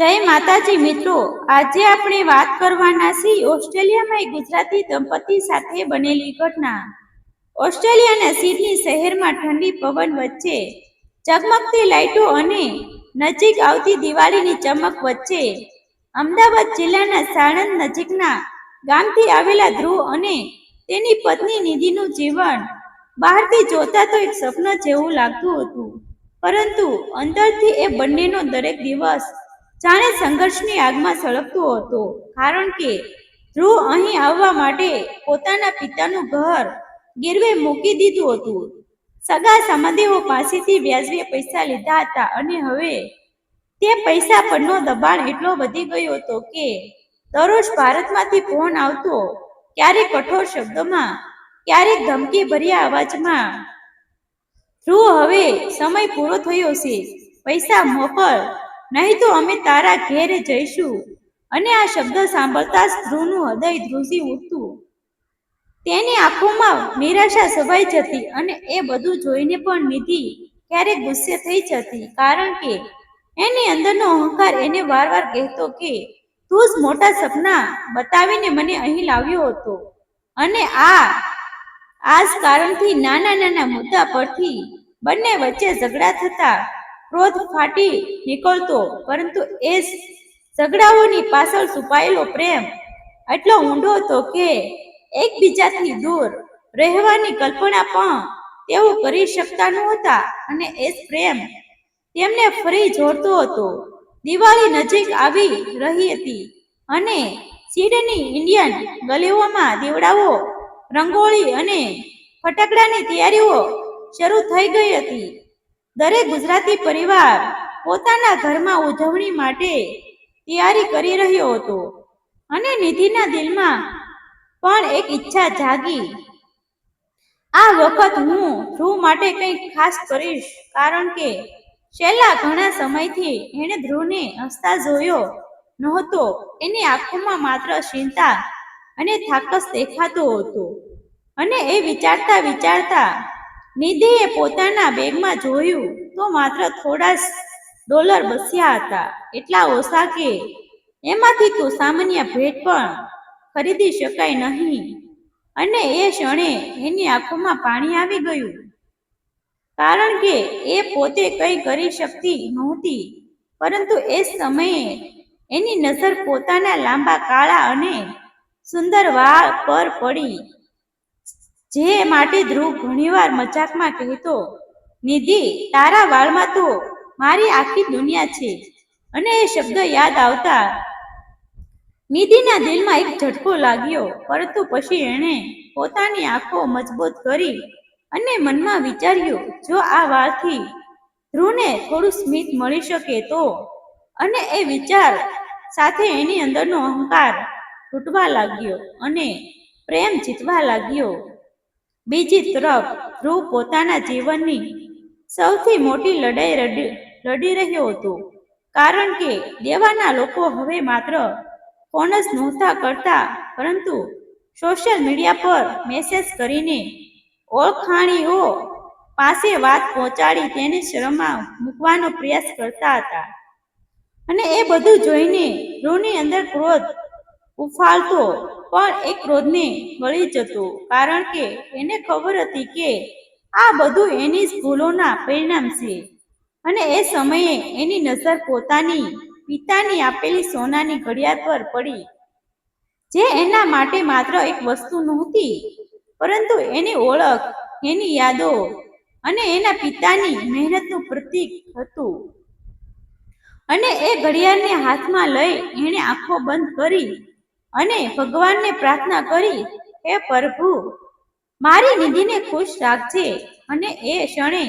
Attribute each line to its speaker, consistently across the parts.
Speaker 1: જય માતાજી મિત્રો, આજે આપણે વાત કરવાના છીએ ઓસ્ટ્રેલિયામાં એક ગુજરાતી દંપતી સાથે બનેલી ઘટના। ઓસ્ટ્રેલિયાના સિડની શહેરમાં ઠંડી પવન વચ્ચે ઝગમગતી લાઇટો અને નજીક આવતી દિવાળીની ચમક વચ્ચે અમદાવાદ જિલ્લાના સાણંદ નજીકના ગામથી આવેલા ધ્રુવ અને તેની પત્ની નિધિનું જીવન બહારથી જોતા તો એક સપન જેવું લાગતું હતું, પરંતુ અંદરથી એ બંનેનો દરેક દિવસ જાણે સંઘર્ષની આગમાં સળગતો હતો। કારણ કે ધ્રુવ અહીં આવવા માટે પોતાના પિતાનું ઘર ગીરવે મૂકી દીધું હતું, સગા સંબંધીઓ પાસેથી વ્યાજબી પૈસા લીધા હતા અને હવે તે પૈસા પરનો દબાણ એટલો વધી ગયો હતો કે દરરોજ ભારતમાંથી ફોન આવતો, ક્યારેક કઠોર શબ્દોમાં, ક્યારેક ધમકી ભર્યા અવાજમાં, ધ્રુવ હવે સમય પૂરો થયો છે, પૈસા મોકલ, નહીં તો અમે તારા ઘેર જઈશું। અને આ શબ્દ સાંભળતા જ ધ્રુવનું હૃદય ધ્રુજી ઉઠતું, તેની આંખોમાં નિરાશા છવાઈ જતી અને એ બધું જોઈને પણ નિધિ ક્યારેક ગુસ્સે થઈ જતી, કારણ કે એની અંદરનો અહંકાર એને વારવાર કહેતો કે તું જ મોટા સપના બતાવીને મને અહીં લાવ્યો હતો। અને આ જ કારણથી નાના નાના મુદ્દા પરથી બંને વચ્ચે ઝઘડા થતા, ક્રોધ ફાટી નીકળતો, પરંતુ એ ઝઘડાઓની પાછળ છુપાયેલો પ્રેમ એટલો ઊંડો હતો કે એકબીજાથી દૂર રહેવાની કલ્પના પણ તેઓ કરી શકતા નહોતા, અને એ જ પ્રેમ તેમને ફરી જોડતો હતો। દિવાળી નજીક આવી રહી હતી અને સિડની ઇન્ડિયન ગલીઓમાં દીવડાઓ, રંગોળી અને ફટાકડાની તૈયારીઓ શરૂ થઈ ગઈ હતી। દરેક ગુજરાતી પરિવાર પોતાના ઘરમાં ઉજવણી માટે તૈયારી કરી રહ્યો હતો અને નિધિના દિલમાં પણ એક ઈચ્છા જાગી, આ વખત હું ધ્રુવ માટે કંઈક ખાસ કરીશ, કારણ કે છેલ્લા ઘણા સમયથી એણે ધ્રુવને હસતા જોયો નહોતો। એની આંખોમાં માત્ર ચિંતા અને થાક જ દેખાતો હતો। અને એ વિચારતા વિચારતા નિધિએ પોતાના બેગમાં જોયું તો માત્ર થોડા જ ડોલર બચ્યા હતા, એટલા ઓછા કે એમાંથી તો સામાન્ય ભેટ પણ ખરીદી શકાય નહીં। અને એ ક્ષણે એની આંખોમાં પાણી આવી ગયું, કારણ કે એ પોતે કંઈ કરી શકતી નહોતી, પરંતુ એ સમયે એની નજર પોતાના લાંબા કાળા અને સુંદર વાળ પર પડી, જે માટે ધ્રુવ ઘણીવાર મજાકમાં કહેતો, નિધિ, તારા વાળમાં તો મારી આખી દુનિયા છે। અને એ શબ્દ યાદ આવતા નિધિના દિલમાં એક ઝટકો લાગ્યો, પરંતુ પછી એણે પોતાની આંખો મજબૂત કરી અને મનમાં વિચાર્યું, જો આ વાળથી ધ્રુવને થોડું સ્મિત મળી શકે તો। અને એ વિચાર સાથે એની અંદરનો અહંકાર તૂટવા લાગ્યો અને પ્રેમ જીતવા લાગ્યો। બીજી તરફ ધ્રુવ પોતાના જીવનની સૌથી મોટી લડાઈ લડી રહ્યો હતો, કારણ કે દેવાના લોકો હવે માત્ર ફોન જ નહોતા કરતા, પરંતુ સોશિયલ મીડિયા પર મેસેજ કરીને ઓળખાણીઓ પાસે વાત પહોંચાડી તેને શરમમાં મૂકવાનો પ્રયાસ કરતા હતા। અને એ બધું જોઈને ધ્રુવની અંદર ક્રોધ ઉફાળતો, પણ એ ક્રોધને ગળી જતો, કારણ કે એને ખબર હતી કે આ બધું એની જ ભૂલોના પરિણામ છે। અને એ સમયે એની નજર પોતાની પિતાની આપેલી સોનાની ઘડિયાળ પર પડી, જે એના માટે માત્ર એક વસ્તુ નહોતી, પરંતુ એની ઓળખ, એની યાદો અને એના પિતાની મહેનતનું પ્રતીક હતું। અને એ ઘડિયાળને હાથમાં લઈ એણે આંખો બંધ કરી અને ભગવાનને પ્રાર્થના કરી, હે પ્રભુ, મારી નિધિને ખુશ રાખજે। અને એ ક્ષણે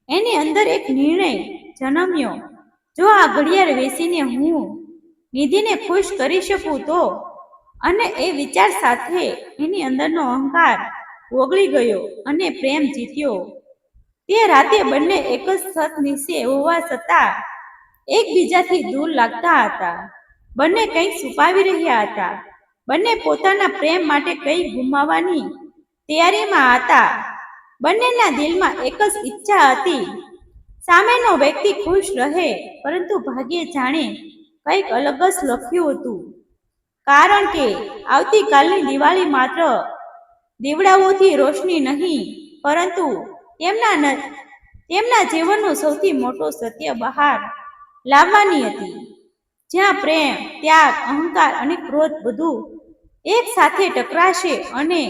Speaker 1: એની અંદર એક નિર્ણય જન્મ્યો, જો આ ઘડિયાળ વેચીને હું નિધિને ખુશ કરી શકું તો। અને એ વિચાર સાથે એની અંદરનો અહંકાર ઓગળી ગયો અને પ્રેમ જીત્યો। તે રાતે બંને એક જ છત નીચે હોવા છતાં એકબીજાથી દૂર લાગતા હતા, બંને કંઈક છુપાવી રહ્યા હતા, બંને પોતાના પ્રેમ માટે કંઈક ગુમાવવાની તૈયારીમાં હતા। બંનેના દિલમાં એક જ ઈચ્છા હતી, સામેનો વ્યક્તિ ખુશ રહે, પરંતુ ભાગ્ય જાણે કંઈક અલગ જ લખ્યું હતું, કારણ કે આવતીકાલની દિવાળી માત્ર દીવડાઓથી રોશની નહીં, પરંતુ તેમના જીવનનું સૌથી મોટું સત્ય બહાર લાવવાની હતી, જ્યાં પ્રેમ, ત્યાગ, અહંકાર અને ક્રોધ બધું એક સાથે ટકરાશે અને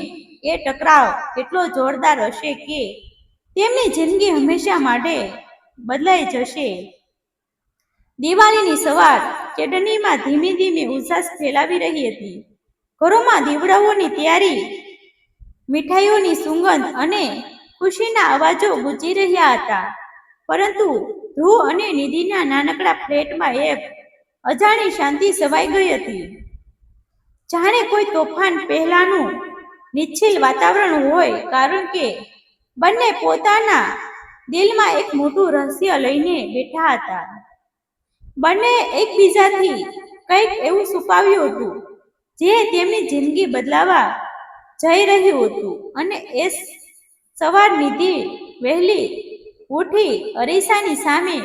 Speaker 1: એ ટકરાવ એટલો જોરદાર હશે કે તેમની જિંદગી હંમેશા માટે બદલાઈ જશે. દિવાળીની સવાર ચેડનીમાં ધીમે ધીમે ઉલ્લાસ ફેલાવી રહી હતી. ઘરોમાં દીવડાઓની તૈયારી, મીઠાઈઓની સુગંધ અને ખુશીના અવાજો ગુંજી રહ્યા હતા. પરંતુ ધ્રુવ અને નિધિના નાનકડા ફ્લેટમાં એક અજાણી શાંતિ છવાઈ ગઈ હતી. જાણે કોઈ તોફાન પહેલાનું નિશ્ચિલ વાતાવરણ હોય, કારણ કે બંને પોતાના દિલમાં એક મોટું રહસ્ય લઈને બેઠા હતા. બંને એકબીજાથી કંઈક એવું છુપાવ્યું હતું જે તેમની જિંદગી બદલાવા જઈ રહ્યું હતું. અને એ સવાર નિધિ વહેલી ઉઠી અરીસાની સામે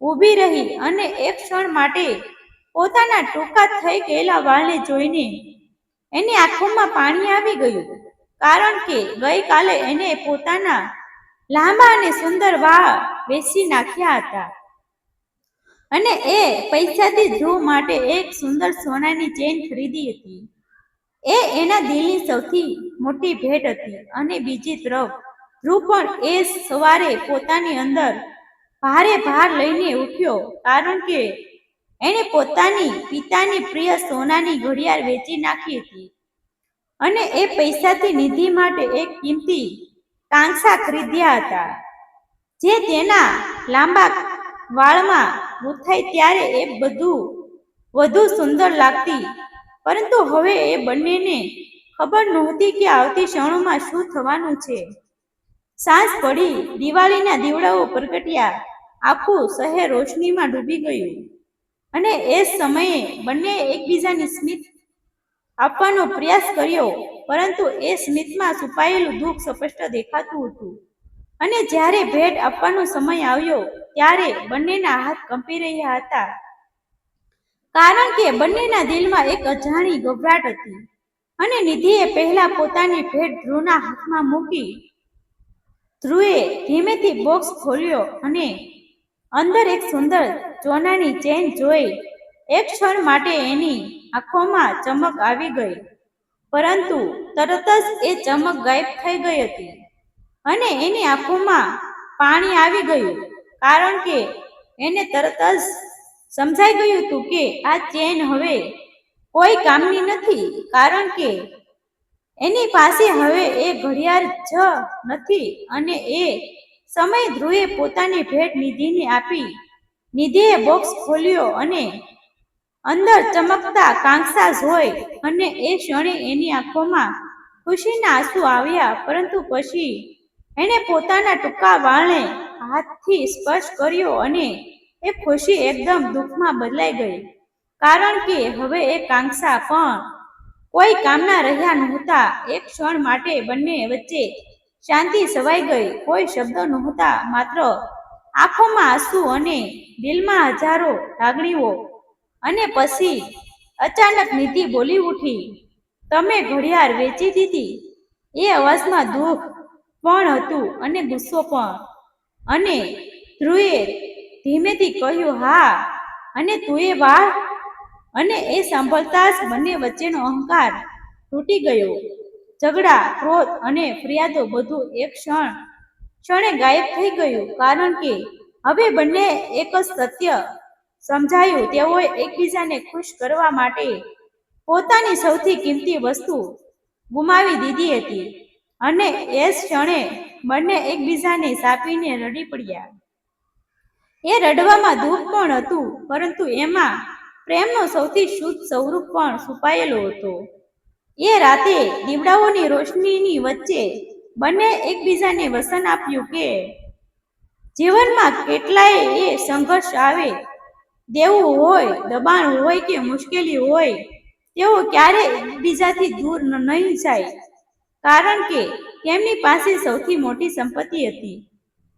Speaker 1: ઊભી રહી અને એક ક્ષણ માટે પોતાના ટૂંકા થઈ ગયેલા વાળને જોઈને એની આંખોમાં પાણી આવી ગયું, કારણ કે ગઈકાલે એને પોતાના લાંબા અને સુંદર વાળ વેચી નાખ્યા હતા અને એ પૈસાથી ધ્રુવ માટે એક સુંદર સોનાની ચેન ખરીદી હતી. એ એના દિલની સૌથી મોટી ભેટ હતી. અને બીજી તરફ ધ્રુવ પણ એ સવારે પોતાની અંદર ભારે ભાર લઈને ઉઠ્યો, કારણ કે એણે પોતાની પિતાની પ્રિય સોનાની ઘડિયાળ વેચી નાખી હતી અને એ પૈસાથી નિધિ માટે એક કિંમતી કાંસા ખરીદ્યા હતા, જે તેના લાંબા વાળમાં ગૂંથાય ત્યારે એ વધુ સુંદર લાગતી. પરંતુ હવે એ બંનેને ખબર નહોતી કે આવતી ક્ષણોમાં શું થવાનું છે. સાંજ પડી, દિવાળીના દીવડાઓ પ્રગટ્યા, આખું શહેર રોશનીમાં ડૂબી ગયું. અને એ સમયે બંને એકબીજાને સ્મિત આપવાનો પ્રયાસ કર્યો, પરંતુ એ સ્મિતમાં છુપાયેલું દુઃખ સ્પષ્ટ દેખાતું હતું. અને જ્યારે ભેટ આપવાનો સમય આવ્યો, ત્યારે બંનેના હાથ કંપી રહ્યા હતા, કારણ કે બંનેના દિલમાં એક અજાણી ગભરાટ હતી. અને નિધિએ પહેલા પોતાની ભેટ ધ્રુવના હાથમાં મૂકી. ધ્રુવે ધીમેથી બોક્સ ખોલ્યો અને અંદર એક સુંદર સોનાની ચેન જોઈ. એક ક્ષણ માટે એની આંખોમાં ચમક આવી ગઈ, પરંતુ તરત જ એ ચમક ગાયબ થઈ ગઈ હતી અને એની આંખોમાં પાણી આવી ગયું, કારણ કે એને તરત જ સમજાઈ ગયું હતું કે આ ચેન હવે કોઈ કામની નથી, કારણ કે એની પાસે હવે એ ઘડિયાળ જ નથી. અને એ સમયે ધ્રુવે પોતાની ભેટ નિધિને આપી. નિધિએ બોક્સ ખોલ્યો અને અંદર ચમકતા કાંસા જોઈ, અને એ ક્ષણે એની આંખોમાં ખુશીના આંસુ આવ્યા. પરંતુ પછી એણે પોતાના ટૂંકા વાળને હાથથી સ્પર્શ કર્યો અને એ ખુશી એકદમ દુઃખમાં બદલાઈ ગઈ, કારણ કે હવે એ કાંસા પણ કોઈ કામના રહ્યા નહોતા. એક ક્ષણ માટે બંને વચ્ચે શાંતિ છવાઈ ગઈ. કોઈ શબ્દ નહોતા, માત્ર આંખોમાં આંસુ અને દિલમાં હજારો લાગણીઓ. અને પછી અચાનક નિધિ બોલી ઉઠી, "તમે ઘડિયાળ વેચી દીધી?" એ અવાજમાં દુઃખ પણ હતું અને ગુસ્સો પણ. અને ધ્રુવે ધીમેથી કહ્યું, "હા." "અને તું એ વાળ?" અને એ સાંભળતા જ બંને વચ્ચેનો અહંકાર તૂટી ગયો. ઝઘડા, ક્રોધ અને ફરિયાદો બધું એક ક્ષણે ગાયબ થઈ ગયું, કારણ કે હવે બંને એક જ સત્ય સમજાયું: તેઓએ એકબીજાને ખુશ કરવા માટે પોતાની સૌથી કિંમતી વસ્તુ ગુમાવી દીધી હતી. અને એ જ ક્ષણે બંને એકબીજાને ચાપીને રડી પડ્યા. એ રડવામાં દુઃખ પણ હતું, પરંતુ એમાં પ્રેમનો સૌથી શુદ્ધ સ્વરૂપ પણ છુપાયેલો હતો. એ રાતે દીવડાઓની રોશનીની વચ્ચે બંને એકબીજાને વચન આપ્યું કે જીવનમાં કેટલાય એ સંઘર્ષ આવે, દેવું હોય, દબાણ હોય કે મુશ્કેલી હોય, તેઓ ક્યારેય એકબીજાથી દૂર નહીં જાય, કારણ કે તેમની પાસે સૌથી મોટી સંપત્તિ હતી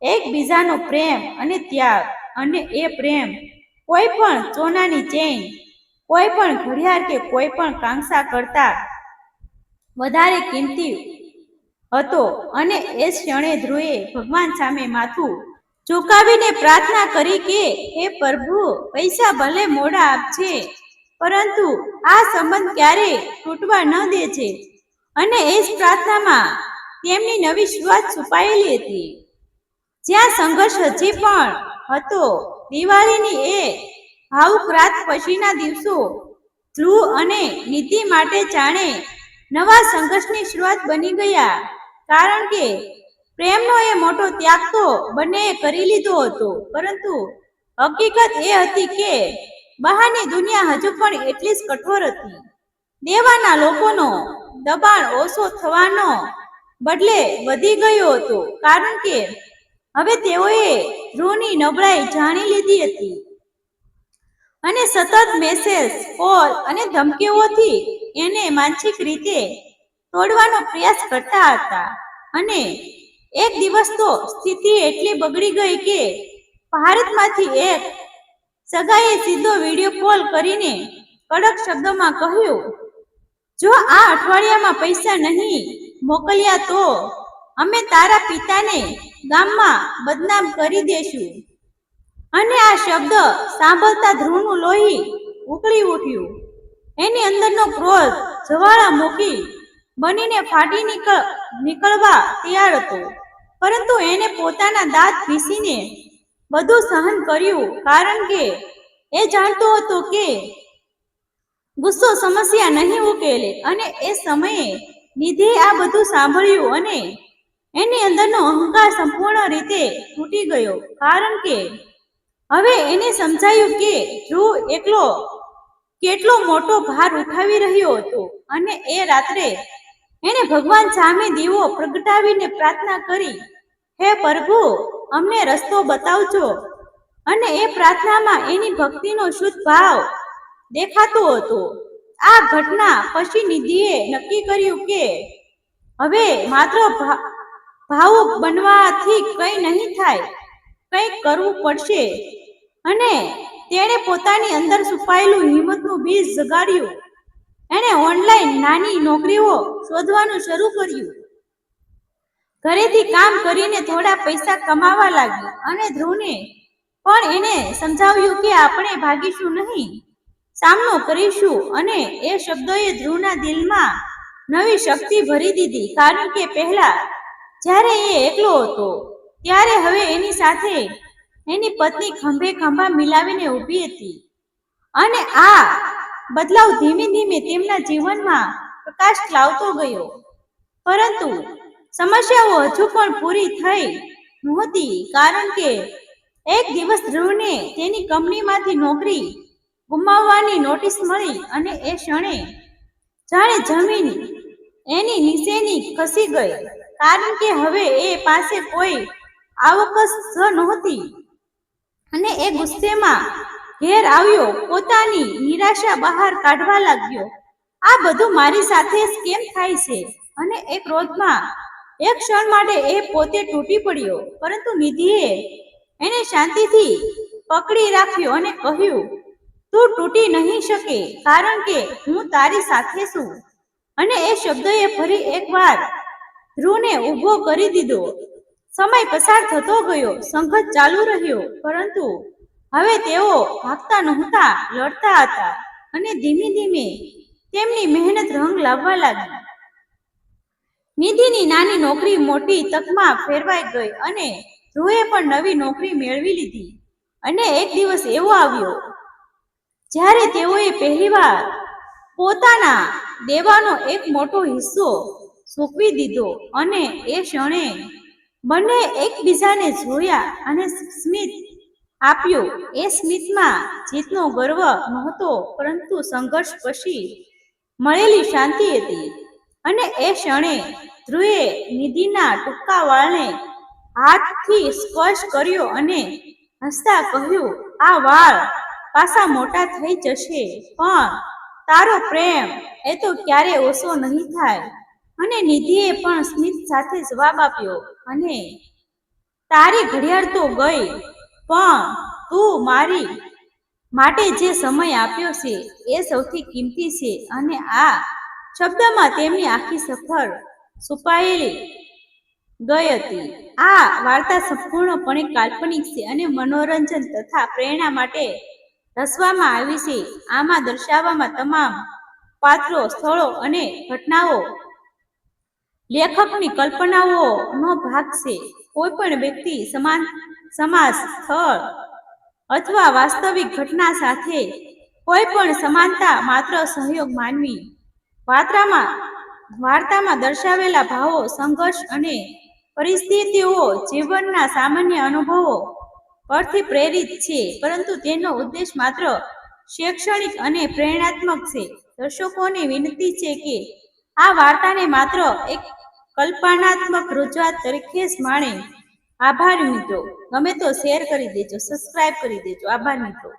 Speaker 1: એકબીજાનો પ્રેમ અને ત્યાગ. અને એ પ્રેમ કોઈ પણ સોનાની ચેન, કોઈ પણ ઘડિયાળ કે કોઈ પણ કાંસા કરતા વધારે કિંમતી હતો. અને એ ક્ષણે ધ્રુવે ભગવાન સામે માથું ઝુકાવીને પ્રાર્થના કરી કે હે પ્રભુ, પૈસા ભલે મોડા આપજે, પરંતુ આ સંબંધ ક્યારેય તૂટવા ન દેજે. અને એ જ પ્રાર્થનામાં તેમની નવી શરૂઆત છુપાયેલી હતી. જ્યાં સંઘર્ષ હજી પણ હતો. દિવાળીની એ ભાવુક રાત પછીના દિવસો ધ્રુવ અને નિધિ માટે જાણે નવા સંઘર્ષની શરૂઆત બની ગયા. કારણ કે પ્રેમનો એ મોટો ત્યાગ તો બંનેએ કરી લીધો હતો, પરંતુ હકીકત એ હતી કે બહારની દુનિયા હજુ પણ એટલી જ કઠોર હતી. દેવાના લોકોનો દબાણ ઓછો થવાનો બદલે વધી ગયો હતો, કારણ કે હવે તેઓએ ધ્રુવની નબળાઈ જાણી લીધી હતી અને સતત મેસેજ, કોલ અને ધમકીઓથી એને માનસિક રીતે તોડવાનો પ્રયાસ કરતા હતા. અને એક દિવસ તો સ્થિતિ એટલી બગડી ગઈ કે ભારતમાંથી એક સગાએ સીધો વિડીયો કોલ કરીને કડક શબ્દોમાં કહ્યું, જો આ અઠવાડિયામાં પૈસા નહીં મોકલ્યા તો અમે તારા પિતાને ગામમાં બદનામ કરી દેશું. અને આ શબ્દ સાંભળતા ધ્રુવનું લોહી ઉકળી ઉઠ્યું. એની અંદરનો ક્રોધ જ્વાળામુખી બનીને ફાટી નીકળવા તૈયાર હતો, પરંતુ એને પોતાના દાંત પીસીને બધું સહન કર્યું, કારણ કે એ જાણતો હતો કે ગુસ્સો સમસ્યા નહીં ઉકેલે. અને એ સમયે નિધિએ આ બધું સાંભળ્યું અને એની અંદરનો અહંકાર સંપૂર્ણ રીતે તૂટી ગયો, કારણ કે હવે એને સમજાયું કે ધ્રુવ એકલો કેટલો મોટો ભાર ઉઠાવી રહ્યો હતો. અને એ રાત્રે એણે ભગવાન સામે દીવો પ્રગટાવીને પ્રાર્થના કરી, હે પ્રભુ, અમને રસ્તો બતાવજો. અને એ પ્રાર્થનામાં એની ભક્તિનો શુદ્ધ ભાવ દેખાતો હતો. આ ઘટના પછી નિધિએ નક્કી કર્યું કે હવે માત્ર ભાવુક બનવાથી કંઈ નહીં થાય, કંઈક કરવું પડશે. અને તેણે પોતાની અંદર છુપાયેલું હિંમતનું બીજ જગાડ્યું. એણે ઓનલાઈન નાની નોકરીઓ શોધવાનું શરૂ કર્યું, ઘરેથી કામ કરીને થોડા પૈસા કમાવા લાગી. અને ધ્રુવને પણ એને સમજાવ્યું કે આપણે ભાગીશું નહીં, સામનો કરીશું. અને એ શબ્દોએ ધ્રુવના દિલમાં નવી શક્તિ ભરી દીધી, કારણ કે પહેલા જ્યારે એ એકલો હતો ત્યારે હવે એની સાથે એની પત્ની ખંભે ખંભા મિલાવીને ઊભી હતી. અને આ બદલાવ ધીમે ધીમે તેમના જીવનમાં પ્રકાશ લાવતો ગયો. પરંતુ સમસ્યાઓ હજુ પણ પૂરી થઈ નહોતી, કારણ કે એક દિવસ ધ્રુવને તેની કંપનીમાંથી નોકરી ગુમાવવાની નોટિસ મળી. અને એ ક્ષણે જાણે જમીન એની નીચેની ખસી ગઈ, કારણ કે હવે એ પાસે કોઈ આવક જ નહોતી. અને એ ગુસ્સેમાં ઘેર આવ્યો, પોતાની નિરાશા બહાર કાઢવા લાગ્યો. આ બધું મારી સાથે જ કેમ થાય છે? અને એ ક્રોધમાં એક ક્ષણ માટે એ પોતે તૂટી પડ્યો, પરંતુ નિધિએ એને શાંતિથી પકડી રાખ્યો અને કહ્યું, તું તૂટી નહીં શકે, કારણ કે હું તારી સાથે છું. અને એ શબ્દોએ ફરી એકવાર ધ્રુવને ઊભો કરી દીધો. સમય પસાર થતો ગયો, સંઘર્ષ ચાલુ રહ્યો, પરંતુ હવે તેઓ ભાગતા નહોતા, લડતા હતા. અને ધીમે ધીમે તેમની મહેનત રંગ લાવવા લાગી. નિધિની નાની નોકરી મોટી તકમાં ફેરવાઈ ગઈ અને ધ્રુવે પણ નવી નોકરી મેળવી લીધી. અને એક દિવસ એવો આવ્યો જ્યારે તેઓએ પહેલીવાર પોતાના દેવાનો એક મોટો હિસ્સો ચૂકવી દીધો. અને એ ક્ષણે બંને એકબીજાને જોયા અને સ્મિત આપ્યું. એ સ્મિતમાં જીતનો ગર્વ નહોતો, પરંતુ સંઘર્ષ પછી મળેલી શાંતિ હતી. અને એ ક્ષણે ધ્રુવે નિધિના ટૂંકા વાળને હાથથી સ્પર્શ કર્યો અને હસતા કહ્યું, આ વાળ પાછા મોટા થઈ જશે, પણ તારો પ્રેમ એ તો ક્યારે ઓછો નહીં થાય. અને નિધિએ પણ સ્મિત સાથે જવાબ આપ્યો, અને તારી ઘડિયાળ તો ગઈ, પણ તું મારી માટે જે સમય આપ્યો છે એ સૌથી કિંમતી છે અને આ શબ્દમાં તેમની આખી સફર છુપાયેલી ગઈ હતી. આ વાર્તા સંપૂર્ણપણે કાલ્પનિક છે અને મનોરંજન તથા પ્રેરણા માટે રચવામાં આવી છે. આમાં દર્શાવવામાં તમામ પાત્રો, સ્થળો અને ઘટનાઓ લેખકની કલ્પનાઓનો ભાગ છે. કોઈ પણ વ્યક્તિ, સમાજ, સ્થળ અથવા વાસ્તવિક ઘટના સાથે કોઈ પણ સમાનતા માત્ર સહયોગ માનવી. વાર્તામાં દર્શાવેલા ભાવો, સંઘર્ષ અને પરિસ્થિતિઓ જીવનના સામાન્ય અનુભવો પરથી પ્રેરિત છે, પરંતુ તેનો ઉદ્દેશ માત્ર શૈક્ષણિક અને પ્રેરણાત્મક છે. દર્શકોને વિનંતી છે કે આ વાર્તાને માત્ર એક કલ્પનાત્મક રજૂઆત તરીકે જ માણે. આભાર મિત્રો. ગમે તો શેર કરી દેજો, સબસ્ક્રાઇબ કરી દેજો. આભાર મિત્રો.